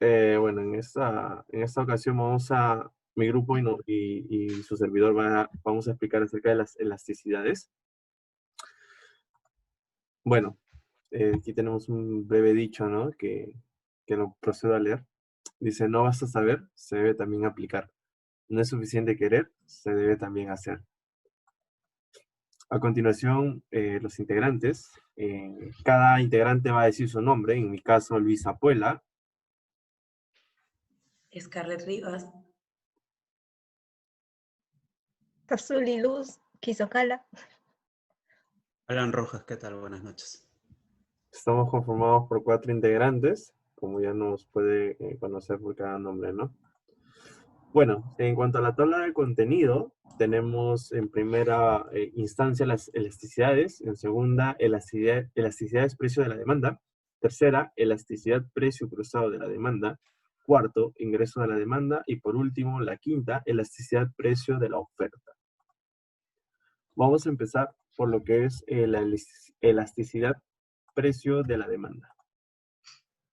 Bueno, en esta ocasión mi grupo y su servidor vamos a explicar acerca de las elasticidades. Bueno, aquí tenemos un breve dicho, ¿no? Que lo procedo a leer. Dice, no basta saber, se debe también aplicar. No es suficiente querer, se debe también hacer. A continuación, los integrantes. Cada integrante va a decir su nombre. En mi caso, Luis Apuela. Scarlett Rivas. Azuli Luz, Quisocala. Alan Rojas, ¿qué tal? Buenas noches. Estamos conformados por 4 integrantes, como ya nos puede conocer por cada nombre, ¿no? Bueno, en cuanto a la tabla de contenido, tenemos en primera instancia las elasticidades, en segunda, elasticidad es precio de la demanda, tercera, elasticidad precio cruzado de la demanda, cuarto, ingreso de la demanda, y por último, la quinta, elasticidad precio de la oferta. Vamos a empezar por lo que es la elasticidad precio de la demanda.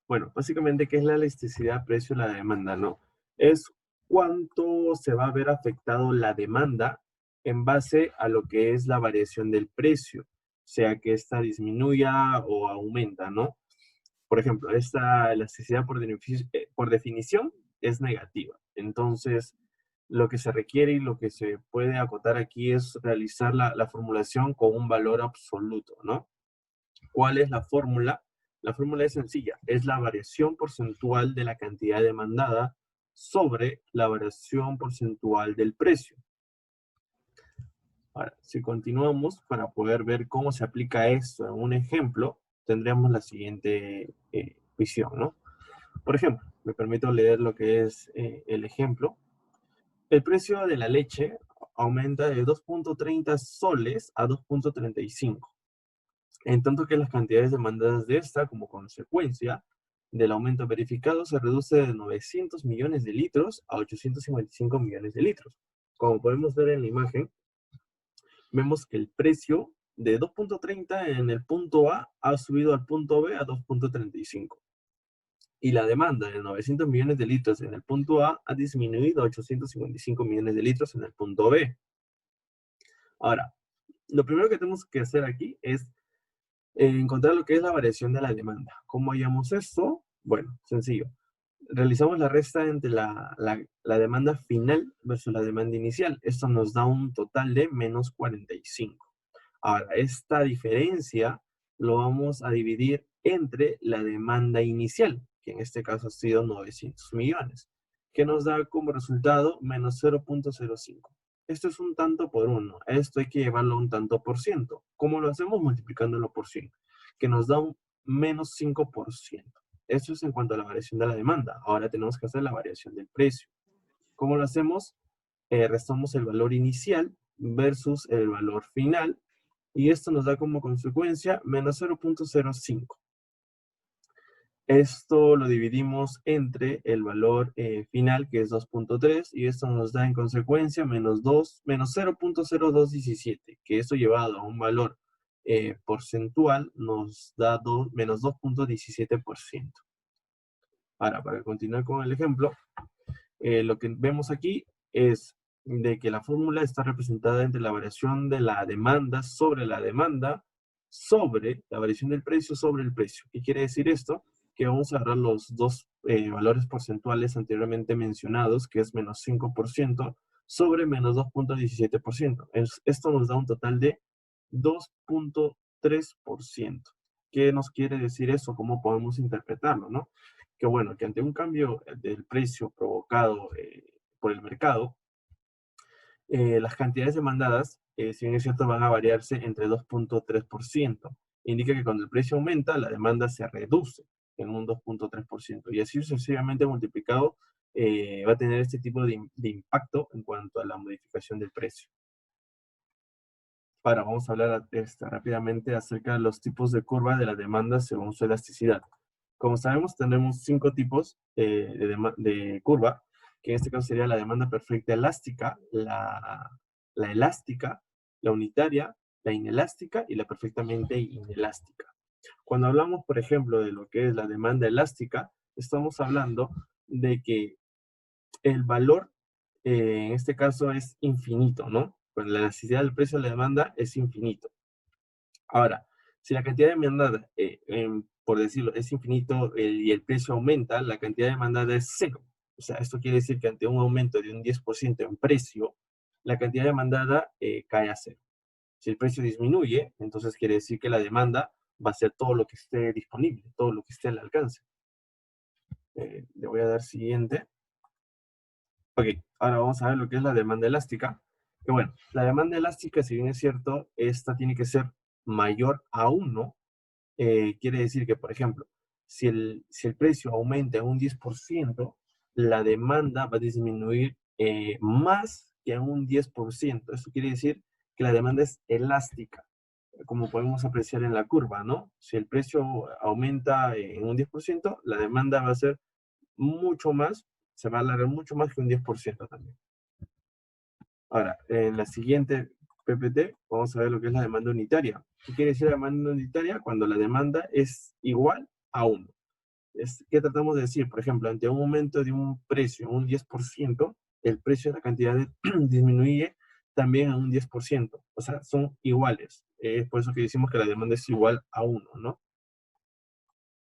Bueno, básicamente, ¿qué es la elasticidad precio de la demanda? No, es cuánto se va a ver afectado la demanda en base a lo que es la variación del precio, sea que ésta disminuya o aumenta, ¿no? Por ejemplo, esta elasticidad por definición es negativa. Entonces, lo que se requiere y lo que se puede acotar aquí es realizar la formulación con un valor absoluto, ¿no? ¿Cuál es la fórmula? La fórmula es sencilla, es la variación porcentual de la cantidad demandada sobre la variación porcentual del precio. Ahora, si continuamos para poder ver cómo se aplica esto en un ejemplo, tendríamos la siguiente visión, ¿no? Por ejemplo, me permito leer lo que es el ejemplo. El precio de la leche aumenta de 2.30 soles a 2.35. En tanto que las cantidades demandadas de esta, como consecuencia del aumento verificado, se reduce de 900 millones de litros a 855 millones de litros. Como podemos ver en la imagen, vemos que el precio de 2.30 en el punto A ha subido al punto B a 2.35. Y la demanda de 900 millones de litros en el punto A ha disminuido a 855 millones de litros en el punto B. Ahora, lo primero que tenemos que hacer aquí es encontrar lo que es la variación de la demanda. ¿Cómo hallamos esto? Bueno, sencillo. Realizamos la resta entre la demanda final versus la demanda inicial. Esto nos da un total de menos 45. Ahora, esta diferencia lo vamos a dividir entre la demanda inicial, que en este caso ha sido 900 millones, que nos da como resultado menos 0.05. Esto es un tanto por uno. Esto hay que llevarlo a un tanto por ciento. ¿Cómo lo hacemos? Multiplicándolo por 100, que nos da un menos 5%. Esto es en cuanto a la variación de la demanda. Ahora tenemos que hacer la variación del precio. ¿Cómo lo hacemos? Restamos el valor inicial versus el valor final, y esto nos da como consecuencia menos 0.05. Esto lo dividimos entre el valor final, que es 2.3, y esto nos da en consecuencia menos 0.0217, que esto llevado a un valor porcentual nos da menos 2.17%. Ahora, para continuar con el ejemplo, lo que vemos aquí es de que la fórmula está representada entre la variación de la demanda sobre la variación del precio sobre el precio. ¿Qué quiere decir esto? Que vamos a agarrar los dos valores porcentuales anteriormente mencionados, que es menos 5% sobre menos 2.17%. Esto nos da un total de 2.3%. ¿Qué nos quiere decir eso? ¿Cómo podemos interpretarlo, no? Que bueno, que ante un cambio del precio provocado por el mercado, las cantidades demandadas, si bien es cierto, van a variarse entre 2.3%. Indica que cuando el precio aumenta, la demanda se reduce en un 2.3%. Y así sucesivamente multiplicado, va a tener este tipo de impacto en cuanto a la modificación del precio. Ahora vamos a hablar rápidamente acerca de los tipos de curva de la demanda según su elasticidad. Como sabemos, tenemos 5 tipos de curva, que en este caso sería la demanda perfecta elástica, la elástica, la unitaria, la inelástica y la perfectamente inelástica. Cuando hablamos, por ejemplo, de lo que es la demanda elástica, estamos hablando de que el valor, en este caso, es infinito, ¿no? Pues la elasticidad del precio de la demanda es infinito. Ahora, si la cantidad demandada, por decirlo, es infinito y el precio aumenta, la cantidad demandada es cero. O sea, esto quiere decir que ante un aumento de un 10% en precio, la cantidad demandada cae a cero. Si el precio disminuye, entonces quiere decir que la demanda va a ser todo lo que esté disponible, todo lo que esté al alcance. Le voy a dar siguiente. Ok, ahora vamos a ver lo que es la demanda elástica. Que bueno, la demanda elástica, si bien es cierto, esta tiene que ser mayor a 1. Quiere decir que, por ejemplo, si el precio aumenta un 10%, la demanda va a disminuir más que un 10%. Esto quiere decir que la demanda es elástica, como podemos apreciar en la curva, ¿no? Si el precio aumenta en un 10%, la demanda va a ser mucho más, se va a alargar mucho más que un 10% también. Ahora, en la siguiente PPT vamos a ver lo que es la demanda unitaria. ¿Qué quiere decir la demanda unitaria? Cuando la demanda es igual a 1. ¿Qué tratamos de decir? Por ejemplo, ante un aumento de un precio, un 10%, el precio de la cantidad disminuye también a un 10%. O sea, son iguales. Es por eso que decimos que la demanda es igual a 1, ¿no?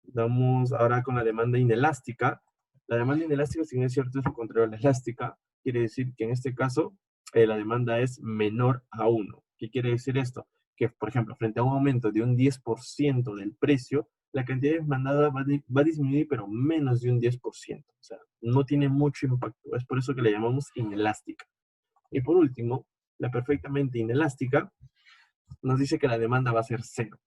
Vamos ahora con la demanda inelástica. La demanda inelástica, si bien es cierto, es lo contrario a la elástica. Quiere decir que en este caso la demanda es menor a 1. ¿Qué quiere decir esto? Que, por ejemplo, frente a un aumento de un 10% del precio, la cantidad demandada va a disminuir, pero menos de un 10%. O sea, no tiene mucho impacto. Es por eso que la llamamos inelástica. Y por último, la perfectamente inelástica nos dice que la demanda va a ser cero.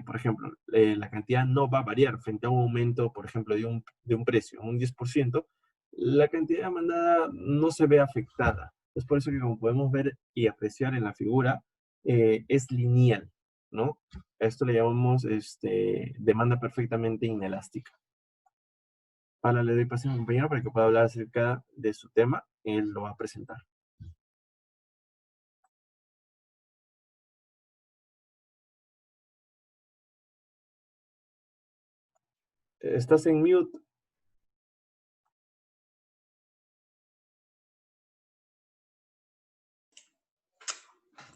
Por ejemplo, la cantidad no va a variar frente a un aumento, por ejemplo, de un precio, un 10%, la cantidad demandada no se ve afectada. Es por eso que, como podemos ver y apreciar en la figura, es lineal, ¿no? A esto le llamamos demanda perfectamente inelástica. Ahora le doy paso a mi compañero para que pueda hablar acerca de su tema. Él lo va a presentar. Estás en mute.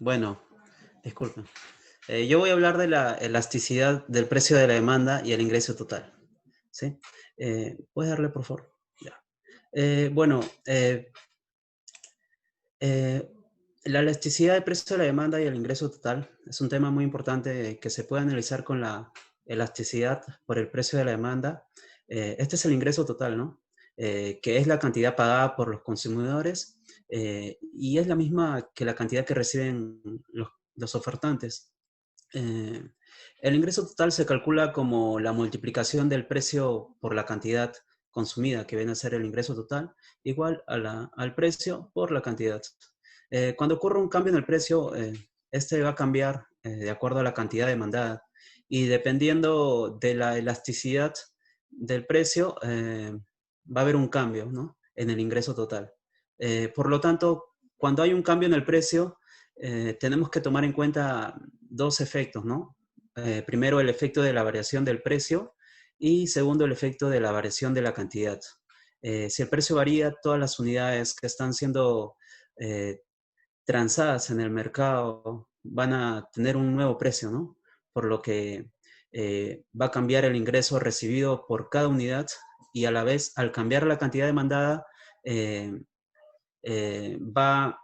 Bueno, disculpen. Yo voy a hablar de la elasticidad del precio de la demanda y el ingreso total. ¿Sí? ¿Puedes darle, por favor? Ya. Bueno, la elasticidad del precio de la demanda y el ingreso total es un tema muy importante que se puede analizar con la elasticidad por el precio de la demanda. Este es el ingreso total, ¿no? Que es la cantidad pagada por los consumidores y es la misma que la cantidad que reciben los ofertantes. El ingreso total se calcula como la multiplicación del precio por la cantidad consumida, que viene a ser el ingreso total, igual al precio por la cantidad. Cuando ocurre un cambio en el precio, este va a cambiar de acuerdo a la cantidad demandada y dependiendo de la elasticidad del precio, va a haber un cambio, ¿no?, en el ingreso total. Por lo tanto, cuando hay un cambio en el precio, tenemos que tomar en cuenta dos efectos, ¿no? Primero, el efecto de la variación del precio y segundo, el efecto de la variación de la cantidad. Si el precio varía, todas las unidades que están siendo transadas en el mercado van a tener un nuevo precio, ¿no? Por lo que va a cambiar el ingreso recibido por cada unidad y a la vez, al cambiar la cantidad demandada, va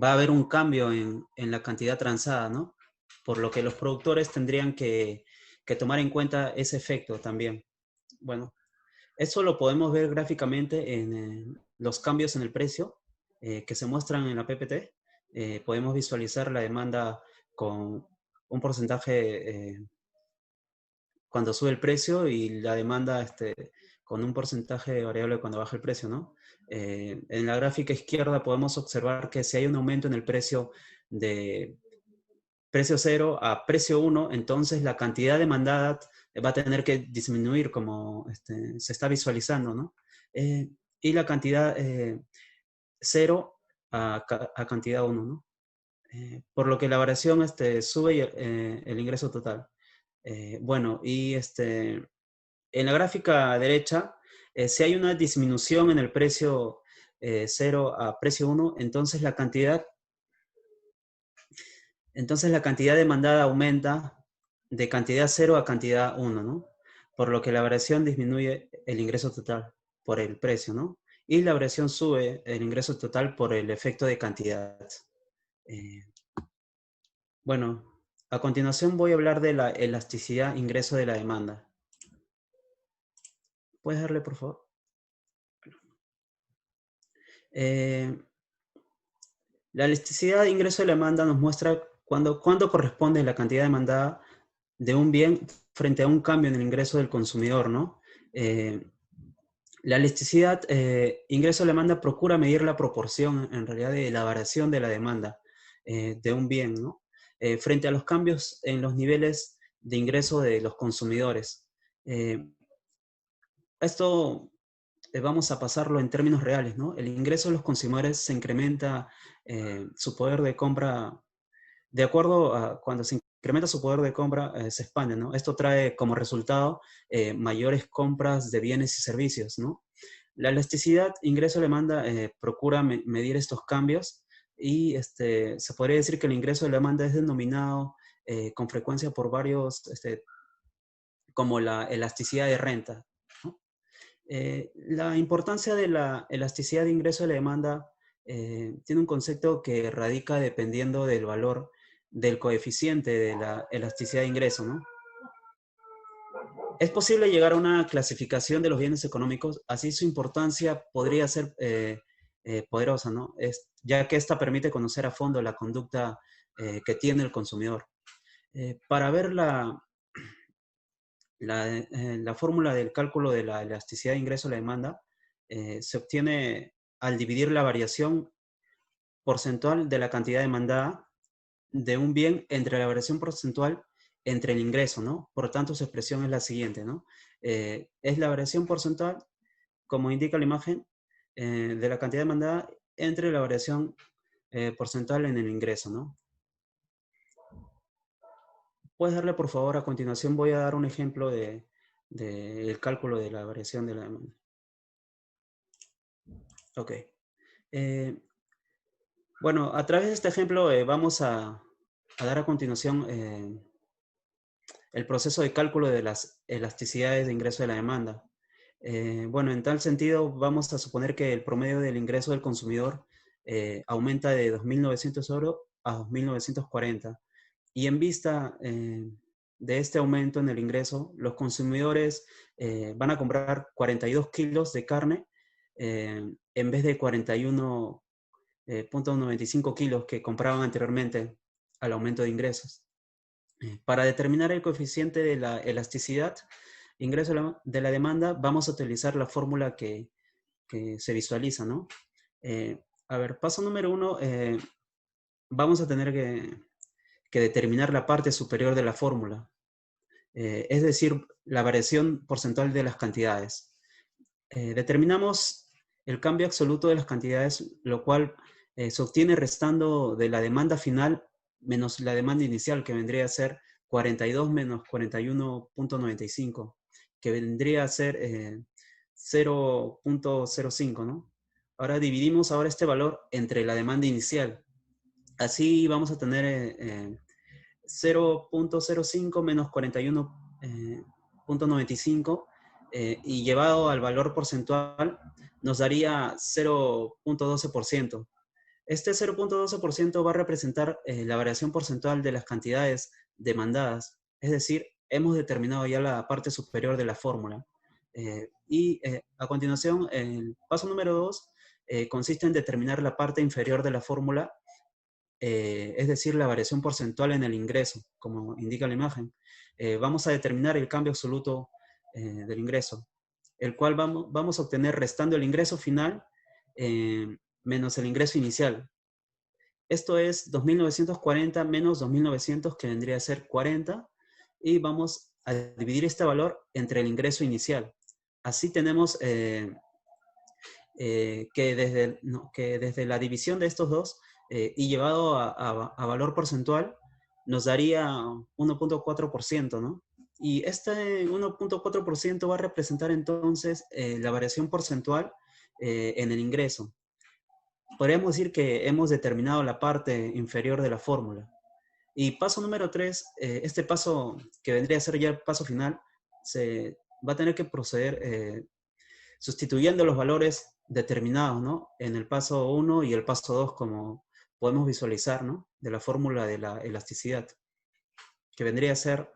a haber un cambio en la cantidad transada, ¿no? Por lo que los productores tendrían que tomar en cuenta ese efecto también. Bueno, eso lo podemos ver gráficamente en los cambios en el precio que se muestran en la PPT. Podemos visualizar la demanda con un porcentaje cuando sube el precio y la demanda con un porcentaje variable cuando baja el precio, ¿no? En la gráfica izquierda podemos observar que si hay un aumento en el precio de precio 0 a precio 1, entonces la cantidad demandada va a tener que disminuir como se está visualizando, ¿no? Y la cantidad 0 a cantidad 1, ¿no? Por lo que la variación sube el ingreso total. Bueno, y en la gráfica derecha, si hay una disminución en el precio 0 a precio 1, entonces la cantidad demandada aumenta de cantidad 0 a cantidad 1, ¿no? Por lo que la variación disminuye el ingreso total por el precio, ¿no? Y la variación sube el ingreso total por el efecto de cantidad. Bueno, a continuación voy a hablar de la elasticidad ingreso de la demanda. ¿Puedes darle, por favor? La elasticidad de ingreso de la demanda nos muestra cuándo corresponde la cantidad demandada de un bien frente a un cambio en el ingreso del consumidor, ¿no? La elasticidad ingreso de la demanda procura medir la proporción, en realidad, de la variación de la demanda de un bien, ¿no? Frente a los cambios en los niveles de ingreso de los consumidores. Esto vamos a pasarlo en términos reales, ¿no? El ingreso de los consumidores se incrementa su poder de compra de acuerdo a cuando se incrementa su poder de compra, se expande, ¿no? Esto trae como resultado mayores compras de bienes y servicios, ¿no? La elasticidad ingreso-demanda procura medir estos cambios y se podría decir que el ingreso de la demanda es denominado con frecuencia por varios, como la elasticidad de renta, ¿no? La importancia de la elasticidad de ingreso de la demanda tiene un concepto que radica dependiendo del valor del coeficiente de la elasticidad de ingreso, ¿no? Es posible llegar a una clasificación de los bienes económicos, así su importancia podría ser poderosa, ¿no? Ya que esta permite conocer a fondo la conducta que tiene el consumidor. Para ver la fórmula del cálculo de la elasticidad de ingreso a la demanda se obtiene al dividir la variación porcentual de la cantidad demandada de un bien entre la variación porcentual entre el ingreso, ¿no? Por lo tanto, su expresión es la siguiente, ¿no? Es la variación porcentual, como indica la imagen, de la cantidad demandada entre la variación porcentual en el ingreso, ¿no? Puedes darle, por favor, a continuación voy a dar un ejemplo del cálculo de la variación de la demanda. Ok. Bueno, a través de este ejemplo vamos a dar a continuación el proceso de cálculo de las elasticidades de ingreso de la demanda. Bueno, en tal sentido, vamos a suponer que el promedio del ingreso del consumidor aumenta de 2.900 euros a 2.940. Y en vista de este aumento en el ingreso, los consumidores van a comprar 42 kilos de carne en vez de 41,95 kilos que compraban anteriormente al aumento de ingresos. Para determinar el coeficiente de la elasticidad, ingreso de la demanda, vamos a utilizar la fórmula que se visualiza, ¿no? A ver, paso número 1, vamos a tener que determinar la parte superior de la fórmula, es decir, la variación porcentual de las cantidades. Determinamos el cambio absoluto de las cantidades, lo cual se obtiene restando de la demanda final menos la demanda inicial, que vendría a ser 42 menos 41,95, que vendría a ser 0,05, ¿no? Ahora dividimos este valor entre la demanda inicial. Así vamos a tener 0,05 menos 41,95 y llevado al valor porcentual nos daría 0,12%. Este 0,12% va a representar la variación porcentual de las cantidades demandadas. Es decir, hemos determinado ya la parte superior de la fórmula. A continuación, el paso número 2 consiste en determinar la parte inferior de la fórmula, es decir, la variación porcentual en el ingreso, como indica la imagen. Vamos a determinar el cambio absoluto del ingreso, el cual vamos a obtener restando el ingreso final menos el ingreso inicial. Esto es 2.940 menos 2.900, que vendría a ser 40, y vamos a dividir este valor entre el ingreso inicial. Así tenemos que desde la división de estos dos y llevado a valor porcentual, nos daría 1,4%, ¿no? Y este 1.4% va a representar entonces la variación porcentual en el ingreso. Podríamos decir que hemos determinado la parte inferior de la fórmula. Y paso número 3, este paso que vendría a ser ya el paso final, se va a tener que proceder sustituyendo los valores determinados, ¿no? En el paso 1 y el paso 2, como podemos visualizar, ¿no? De la fórmula de la elasticidad, que vendría a ser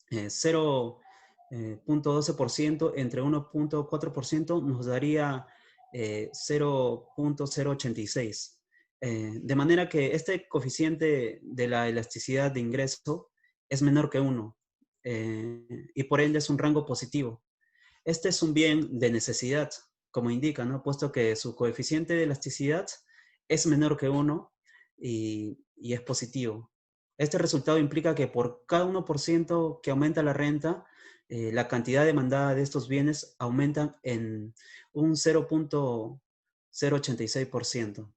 0.12% entre 1.4% nos daría 0.086. De manera que este coeficiente de la elasticidad de ingreso es menor que 1 y por ende es un rango positivo. Este es un bien de necesidad, como indica, ¿no? Puesto que su coeficiente de elasticidad es menor que 1 y es positivo. Este resultado implica que por cada 1% que aumenta la renta, la cantidad demandada de estos bienes aumentan en un 0.086%.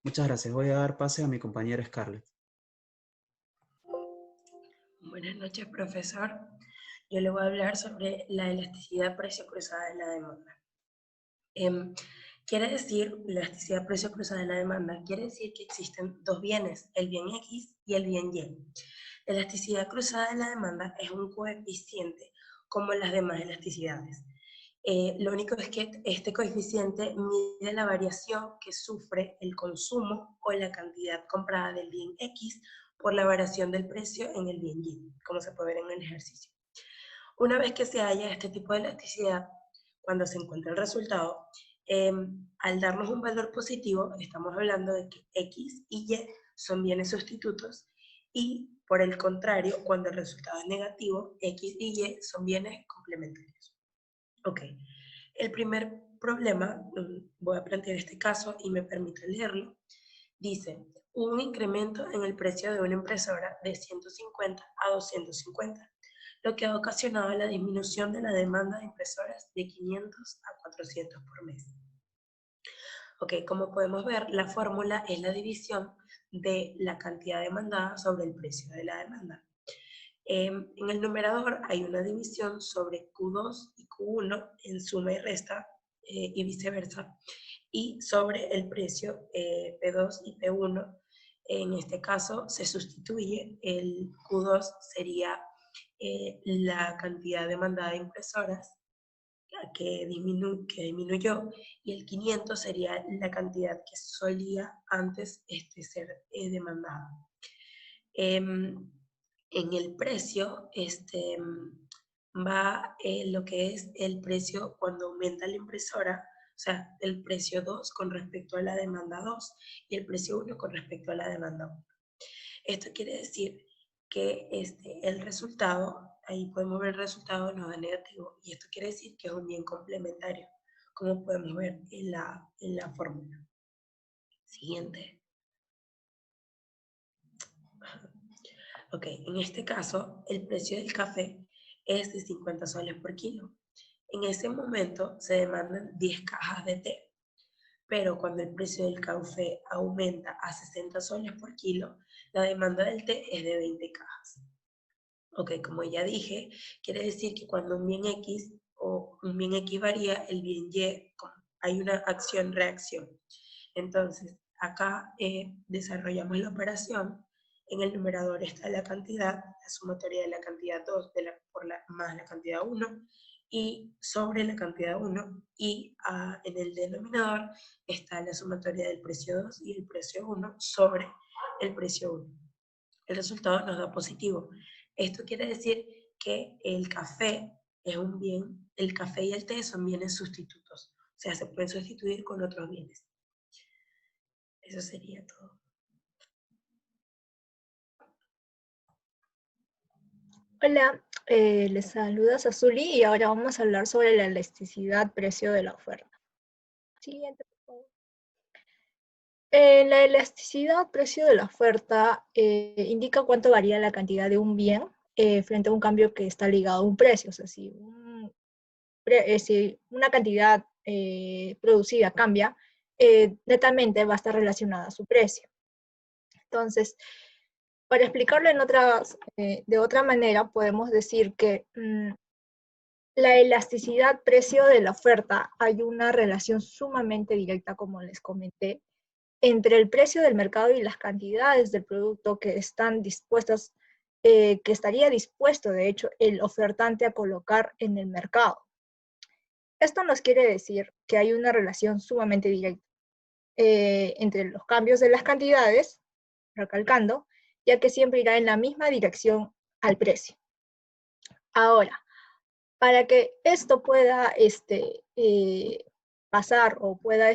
Muchas gracias. Voy a dar pase a mi compañera Scarlett. Buenas noches, profesor. Yo le voy a hablar sobre la elasticidad precio cruzada de la demanda. Quiere decir, la elasticidad precio cruzada de la demanda, quiere decir que existen dos bienes, el bien X y el bien Y. La elasticidad cruzada de la demanda es un coeficiente como las demás elasticidades. Lo único es que este coeficiente mide la variación que sufre el consumo o la cantidad comprada del bien X por la variación del precio en el bien Y, como se puede ver en el ejercicio. Una vez que se halla este tipo de elasticidad, cuando se encuentra el resultado, al darnos un valor positivo, estamos hablando de que X y Y son bienes sustitutos, y por el contrario, cuando el resultado es negativo, X y Y son bienes complementarios. Ok, el primer problema, voy a plantear este caso y me permito leerlo, dice, hubo un incremento en el precio de una impresora de 150 a 250, lo que ha ocasionado la disminución de la demanda de impresoras de 500 a 400 por mes. Ok, como podemos ver, la fórmula es la división de la cantidad demandada sobre el precio de la demanda. En el numerador hay una división sobre Q2 y Q1 en suma y resta y viceversa, y sobre el precio P2 y P1. En este caso se sustituye, el Q2 sería la cantidad demandada de impresoras que disminuyó, y el 500 sería la cantidad que solía antes ser demandada. En el precio va lo que es el precio cuando aumenta la impresora, o sea, el precio 2 con respecto a la demanda 2 y el precio 1 con respecto a la demanda 1. Esto quiere decir que el resultado, ahí podemos ver el resultado nos da negativo, y esto quiere decir que es un bien complementario, como podemos ver en la fórmula. Siguiente. Ok, en este caso, el precio del café es de 50 soles por kilo. En ese momento se demandan 10 cajas de té, pero cuando el precio del café aumenta a 60 soles por kilo, la demanda del té es de 20 cajas. Ok, como ya dije, quiere decir que cuando un bien X o un bien X varía, el bien Y, hay una acción-reacción. Entonces, acá desarrollamos la operación. En el numerador está la cantidad, la sumatoria de la cantidad 2 más la cantidad 1, y sobre la cantidad 1, y en el denominador está la sumatoria del precio 2 y el precio 1 sobre el precio 1. El resultado nos da positivo. Esto quiere decir que el café es un bien, el café y el té son bienes sustitutos, o sea, se pueden sustituir con otros bienes. Eso sería todo. Hola, les saluda Sazuli y ahora vamos a hablar sobre la elasticidad precio de la oferta. Siguiente, por favor. La elasticidad precio de la oferta indica cuánto varía la cantidad de un bien frente a un cambio que está ligado a un precio. O sea, si una cantidad producida cambia, netamente va a estar relacionada a su precio. Entonces, Para explicarlo de otra manera, podemos decir que la elasticidad precio de la oferta, hay una relación sumamente directa, como les comenté, entre el precio del mercado y las cantidades del producto que están dispuestas, que estaría dispuesto, de hecho, el ofertante a colocar en el mercado. Esto nos quiere decir que hay una relación sumamente directa entre los cambios de las cantidades, recalcando, ya que siempre irá en la misma dirección al precio. Ahora, para que esto pueda pasar o pueda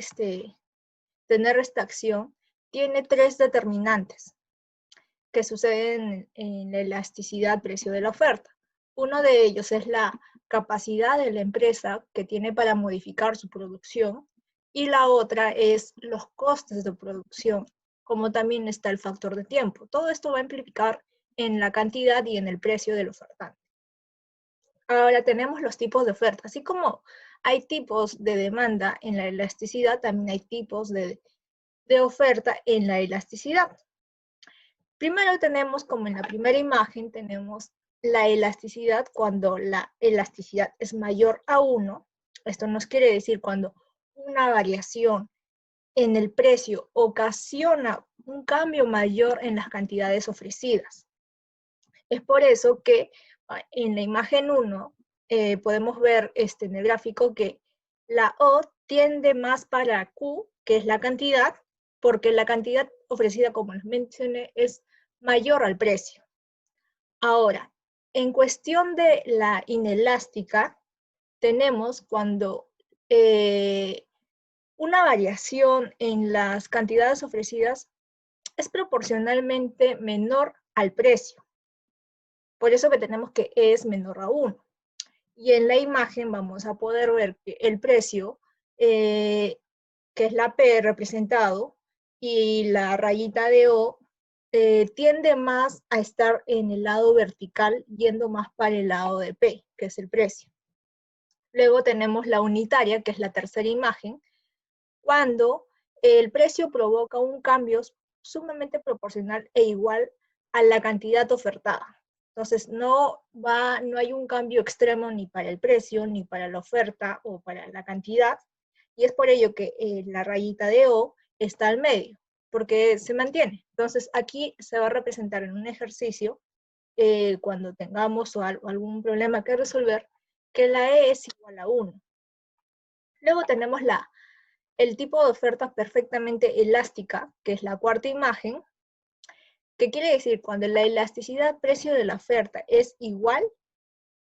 tener esta acción, tiene tres determinantes que suceden en la elasticidad precio de la oferta. Uno de ellos es la capacidad de la empresa que tiene para modificar su producción, y la otra es los costes de producción, como también está el factor de tiempo. Todo esto va a implicar en la cantidad y en el precio del ofertante. Ahora tenemos los tipos de oferta. Así como hay tipos de demanda en la elasticidad, también hay tipos de oferta en la elasticidad. Primero tenemos, como en la primera imagen, tenemos la elasticidad cuando la elasticidad es mayor a 1. Esto nos quiere decir cuando una variación en el precio ocasiona un cambio mayor en las cantidades ofrecidas. Es por eso que en la imagen 1 podemos ver en el gráfico que la O tiende más para Q, que es la cantidad, porque la cantidad ofrecida, como les mencioné, es mayor al precio. Ahora, en cuestión de la inelástica, tenemos cuando una variación en las cantidades ofrecidas es proporcionalmente menor al precio. Por eso que tenemos que E es menor a 1. Y en la imagen vamos a poder ver que el precio, que es la P representado, y la rayita de O, tiende más a estar en el lado vertical, yendo más para el lado de P, que es el precio. Luego tenemos la unitaria, que es la tercera imagen, cuando el precio provoca un cambio sumamente proporcional e igual a la cantidad ofertada. Entonces, no hay un cambio extremo ni para el precio, ni para la oferta o para la cantidad, y es por ello que la rayita de O está al medio, porque se mantiene. Entonces, aquí se va a representar en un ejercicio, cuando tengamos algún problema que resolver, que la E es igual a 1. Luego tenemos el tipo de oferta perfectamente elástica, que es la cuarta imagen, que quiere decir cuando la elasticidad precio de la oferta es igual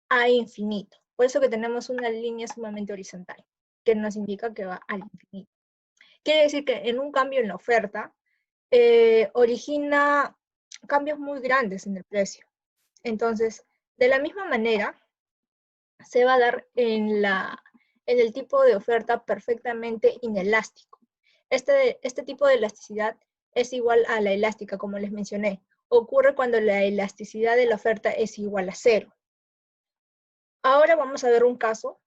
a infinito. Por eso que tenemos una línea sumamente horizontal, que nos indica que va al infinito. Quiere decir que en un cambio en la oferta, origina cambios muy grandes en el precio. Entonces, de la misma manera, se va a dar en el tipo de oferta perfectamente inelástico. Este tipo de elasticidad es igual a la elástica, como les mencioné. Ocurre cuando la elasticidad de la oferta es igual a 0. Ahora vamos a ver un caso.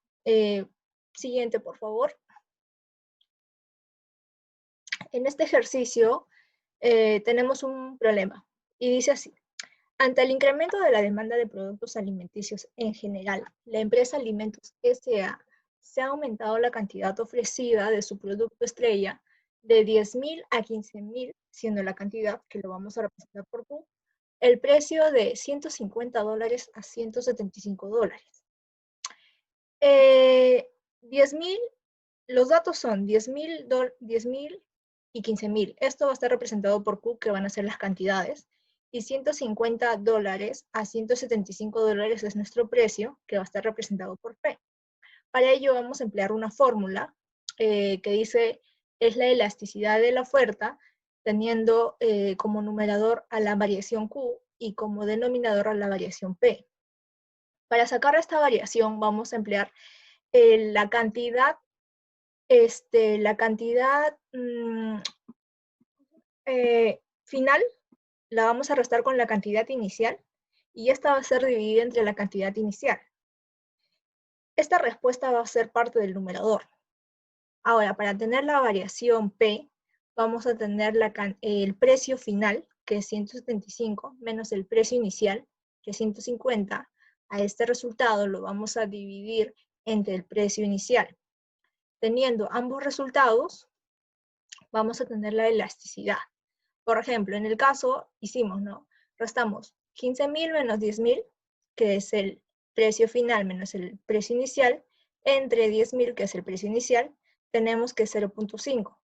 Siguiente, por favor. En este ejercicio tenemos un problema y dice así. Ante el incremento de la demanda de productos alimenticios en general, la empresa Alimentos S.A. se ha aumentado la cantidad ofrecida de su producto estrella de 10.000 a 15.000, siendo la cantidad, que lo vamos a representar por Q, el precio de $150 a $175. 10.000, los datos son 10.000 y 15.000. Esto va a estar representado por Q, que van a ser las cantidades, y $150 a $175 es nuestro precio, que va a estar representado por P. Para ello vamos a emplear una fórmula que dice es la elasticidad de la oferta, teniendo como numerador a la variación Q y como denominador a la variación P. Para sacar esta variación vamos a emplear la cantidad final, la vamos a restar con la cantidad inicial, y esta va a ser dividida entre la cantidad inicial. Esta respuesta va a ser parte del numerador. Ahora, para tener la variación P, vamos a tener el precio final, que es 175, menos el precio inicial, que es 150, a este resultado lo vamos a dividir entre el precio inicial. Teniendo ambos resultados, vamos a tener la elasticidad. Por ejemplo, en el caso, hicimos, ¿no? Restamos 15.000 menos 10.000, que es el precio final menos el precio inicial, entre 10.000, que es el precio inicial, tenemos que 0.5,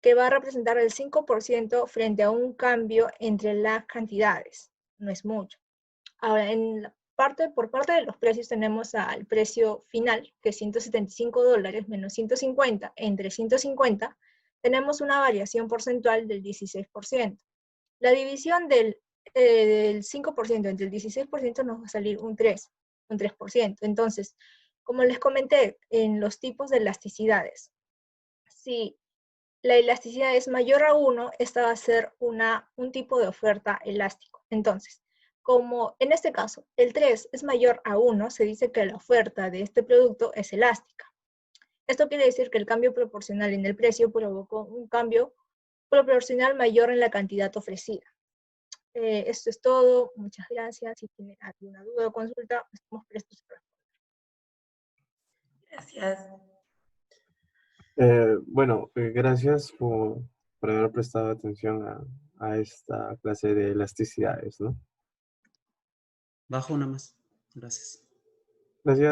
que va a representar el 5% frente a un cambio entre las cantidades. No es mucho. Ahora, por parte de los precios tenemos al precio final, que es $175 menos 150 entre 150, tenemos una variación porcentual del 16%. La división del 5% entre el 16% nos va a salir un 3%. Entonces, como les comenté, en los tipos de elasticidades, si la elasticidad es mayor a 1, esta va a ser un tipo de oferta elástico. Entonces, como en este caso el 3 es mayor a 1, se dice que la oferta de este producto es elástica. Esto quiere decir que el cambio proporcional en el precio provocó un cambio proporcional mayor en la cantidad ofrecida. Esto es todo. Muchas gracias. Si tienen alguna duda o consulta, estamos prestos a responder. Gracias. Bueno, gracias por haber prestado atención a esta clase de elasticidades, ¿no? Bajo una más. Gracias. Gracias.